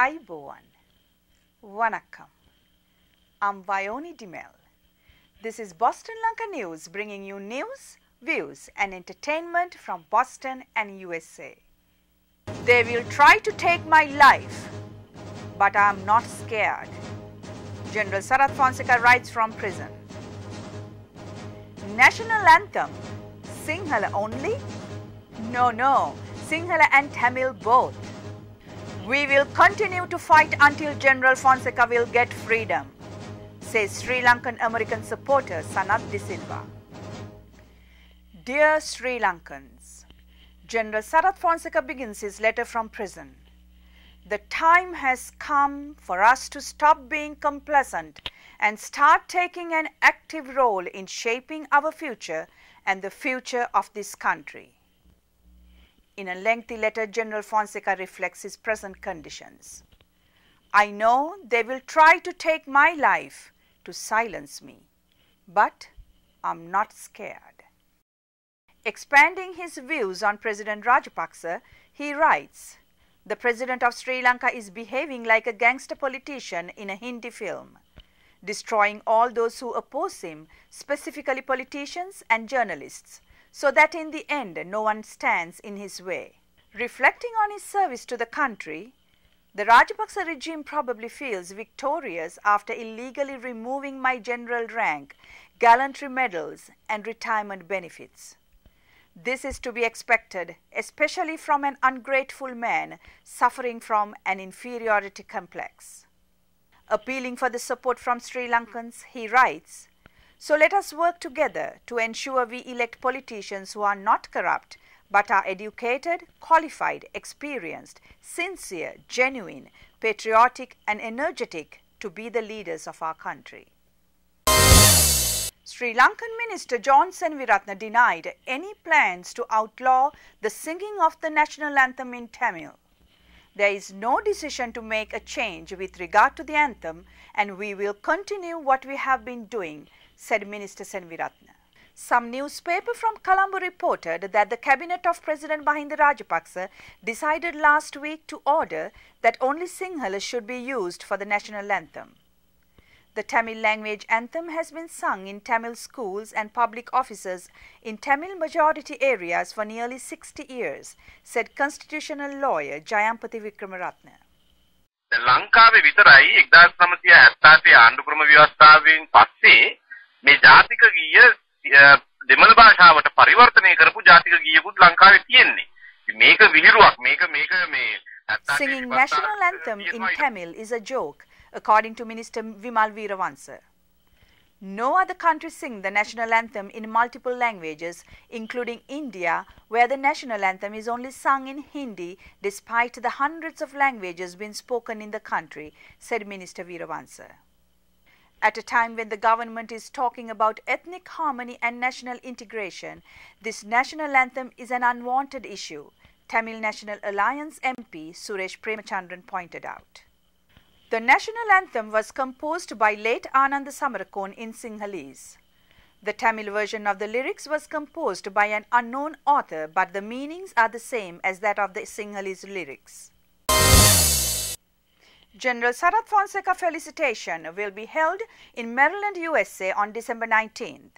Aibowan. Vanakkam. I'm Vioni Dimel. This is Boston Lanka News, bringing you news, views and entertainment from Boston and USA. They will try to take my life, but I'm not scared. General Sarath Fonseka writes from prison. National Anthem, Sinhala only? No, Sinhala and Tamil both. We will continue to fight until General Fonseka will get freedom, says Sri Lankan American supporter Sanath de Silva. Dear Sri Lankans, General Sarath Fonseka begins his letter from prison. The time has come for us to stop being complacent and start taking an active role in shaping our future and the future of this country. In a lengthy letter, General Fonseka reflects his present conditions. I know they will try to take my life to silence me, but I'm not scared. Expanding his views on President Rajapaksa, he writes, the President of Sri Lanka is behaving like a gangster politician in a Hindi film, destroying all those who oppose him, specifically politicians and journalists, so that in the end no one stands in his way. Reflecting on his service to the country, the Rajapaksa regime probably feels victorious after illegally removing my general rank, gallantry medals and retirement benefits. This is to be expected, especially from an ungrateful man suffering from an inferiority complex. Appealing for the support from Sri Lankans, he writes, so let us work together to ensure we elect politicians who are not corrupt, but are educated, qualified, experienced, sincere, genuine, patriotic and energetic to be the leaders of our country. Sri Lankan Minister John Senviratne denied any plans to outlaw the singing of the national anthem in Tamil. There is no decision to make a change with regard to the anthem, and we will continue what we have been doing, said Minister Senviratne. Some newspaper from Colombo reported that the cabinet of President Mahinda Rajapaksa decided last week to order that only Sinhala should be used for the national anthem. The Tamil language anthem has been sung in Tamil schools and public offices in Tamil majority areas for nearly 60 years, said constitutional lawyer Jayampati Wickramaratne. ලංකාවේ විතරයි 1978 ආණ්ඩුක්‍රම ව්‍යවස්ථාවෙන් පස්සේ මේ ජාතික ගීය දෙමළ භාෂාවට පරිවර්තනය කරපු ජාතික ගීයකුත් ලංකාවේ තියෙන්නේ. මේක විහිළුවක් මේ Singing national anthem in Tamil is a joke, according to Minister Vimal Veerawansa. No other country sing the national anthem in multiple languages, including India, where the national anthem is only sung in Hindi despite the hundreds of languages being spoken in the country, said Minister Veerawansa. At a time when the government is talking about ethnic harmony and national integration, this national anthem is an unwanted issue, Tamil National Alliance MP Suresh Premachandran pointed out. The national anthem was composed by late Ananda Samarakon in Sinhalese. The Tamil version of the lyrics was composed by an unknown author, but the meanings are the same as that of the Sinhalese lyrics. General Sarath Fonseka felicitation will be held in Maryland, USA on December 19th.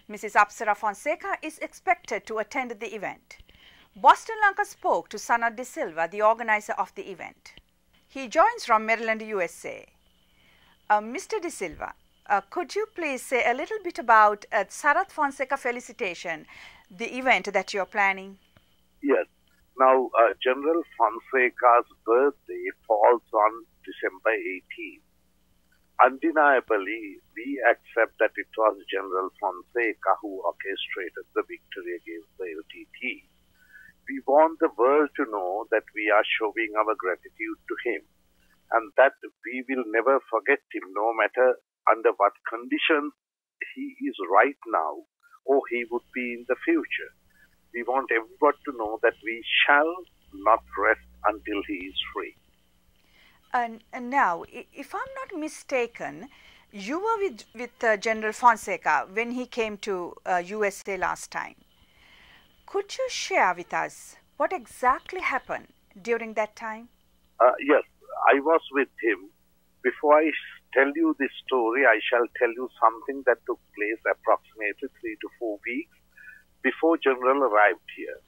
Mrs. Apsara Fonseka is expected to attend the event. Boston Lanka spoke to Sanath de Silva, the organizer of the event. He joins from Maryland, USA. Mr. de Silva, could you please say a little bit about Sarath Fonseka felicitation, the event that you are planning? Yes. Now, General Fonseka's birthday falls on December 18th. Undeniably, we accept that it was General Fonseka who orchestrated the victory against the LTT. We want the world to know that we are showing our gratitude to him and that we will never forget him, no matter under what conditions he is right now or he would be in the future. We want everyone to know that we shall not rest until he is free. And now, if I'm not mistaken, you were with General Fonseka when he came to USA last time. Could you share with us what exactly happened during that time? Yes, I was with him. Before I tell you this story, I shall tell you something that took place approximately 3 to 4 weeks before General arrived here.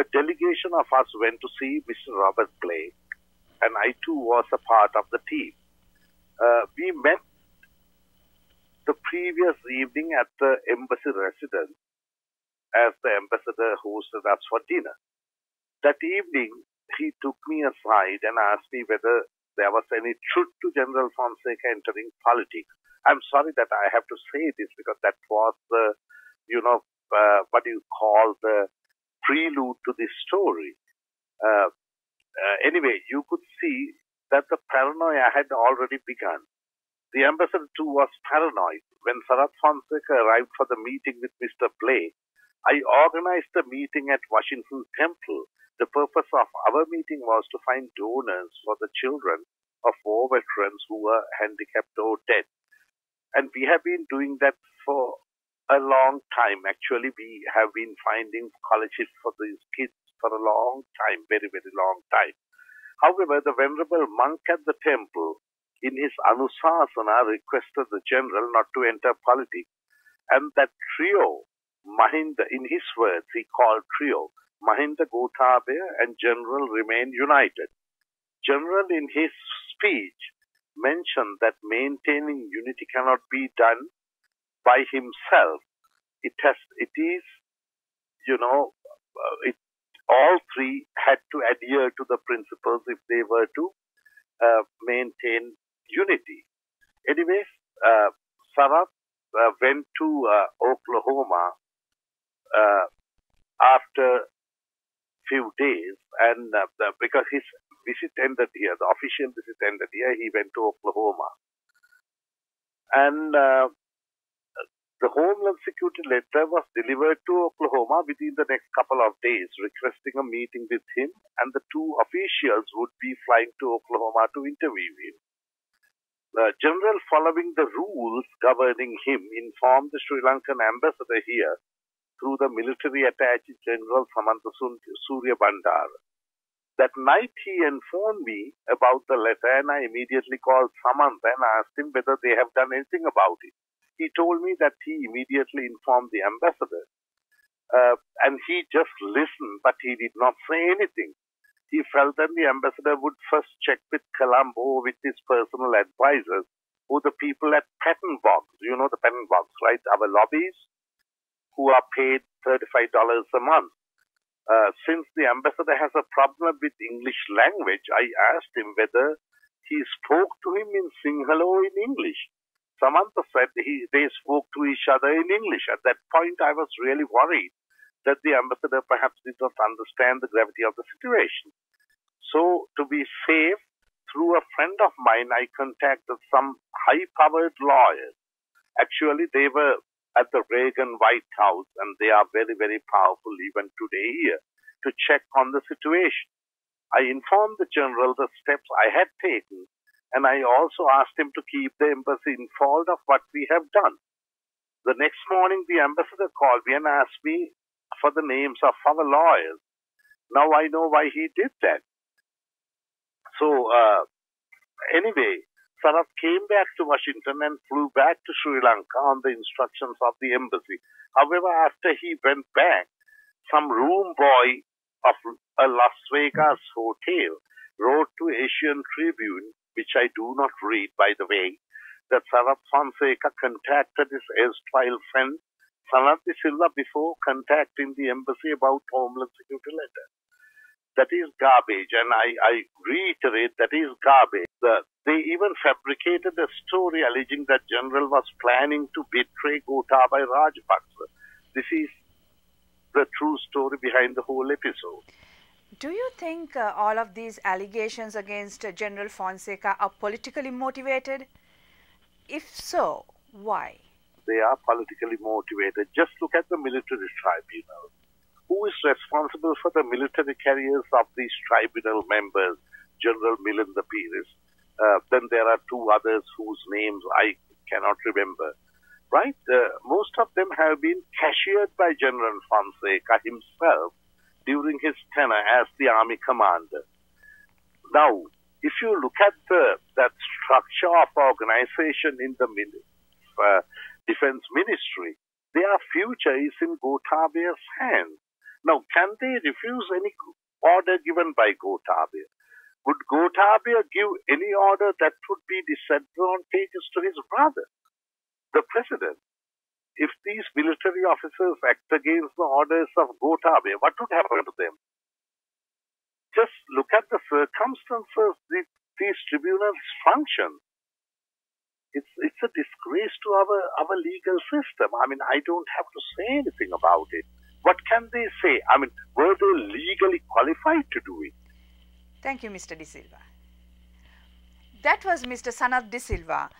A delegation of us went to see Mr. Robert Blake, and I too was a part of the team. We met the previous evening at the embassy residence as the ambassador hosted us for dinner. That evening, he took me aside and asked me whether there was any truth to General Fonseka entering politics. I'm sorry that I have to say this because that was the, what you call the prelude to this story. Anyway, you could see that the paranoia had already begun. The ambassador too was paranoid. When Sarath Fonseka arrived for the meeting with Mr. Blake, I organized the meeting at Washington Temple. The purpose of our meeting was to find donors for the children of war veterans who were handicapped or dead. And we have been doing that for a long time. Actually, we have been finding scholarships for these kids for a long time, very, very long time. However, the venerable monk at the temple, in his Anusasana, requested the general not to enter politics. And that trio, Mahinda, in his words, he called trio, Mahinda, Gotabaya and General remained united. General, in his speech, mentioned that maintaining unity cannot be done by himself. All three had to adhere to the principles if they were to maintain unity. Anyways, Sarath went to Oklahoma after few days, and because his visit ended here, the official visit ended here, he went to Oklahoma. And the Homeland Security letter was delivered to Oklahoma within the next couple of days, requesting a meeting with him, and the two officials would be flying to Oklahoma to interview him. The general, following the rules governing him, informed the Sri Lankan ambassador here through the military attaché General Samantha Surya Bandar. That night he informed me about the letter, and I immediately called Samantha and asked him whether they have done anything about it. He told me that he immediately informed the ambassador, and he just listened, but he did not say anything. He felt that the ambassador would first check with Colombo, with his personal advisors, who the people at patent box, you know the patent box, right? Our lobbies, who are paid $35 a month. Since the ambassador has a problem with English language, I asked him whether he spoke to him in Sinhala or in English. Samantha said they spoke to each other in English. At that point, I was really worried that the ambassador perhaps did not understand the gravity of the situation. So, to be safe, through a friend of mine, I contacted some high-powered lawyers. Actually, they were at the Reagan White House, and they are very, very powerful even today here, to check on the situation. I informed the general the steps I had taken, and I also asked him to keep the embassy informed of what we have done. The next morning, the ambassador called me and asked me for the names of our lawyers. Now I know why he did that. So, anyway, Sarath came back to Washington and flew back to Sri Lanka on the instructions of the embassy. However, after he went back, some room boy of a Las Vegas hotel wrote to Asian Tribune, which I do not read, by the way, that Sarath Fonseka contacted his erstwhile friend Sanath de Silva before contacting the embassy about Homeland Security letter. That is garbage, and I reiterate, that is garbage. They even fabricated a story alleging that General was planning to betray Gotabaya Rajapaksa. This is the true story behind the whole episode. Do you think all of these allegations against General Fonseka are politically motivated? If so, why? They are politically motivated. Just look at the military tribunal. Who is responsible for the military careers of these tribunal members? General Milinda Pires. Then there are two others whose names I cannot remember. Right? Most of them have been cashiered by General Fonseka himself during his tenure as the army commander. Now, if you look at that structure of organization in the Defense Ministry, their future is in Gotabaya's hands. Now, can they refuse any order given by Gotabaya? Would Gotabaya give any order that would be disadvantageous to his brother, the president? If these military officers act against the orders of Gotabaya, what would happen to them? Just look at the circumstances these tribunals function. It's a disgrace to our legal system. I mean, I don't have to say anything about it. What can they say? I mean, were they legally qualified to do it? Thank you, Mr. De Silva. That was Mr. Sanath de Silva,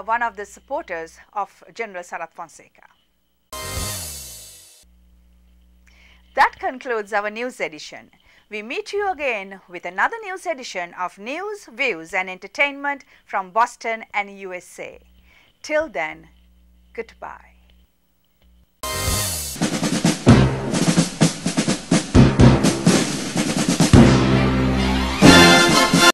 one of the supporters of General Sarath Fonseka. That concludes our news edition. We meet you again with another news edition of News, Views and Entertainment from Boston and USA. Till then, goodbye.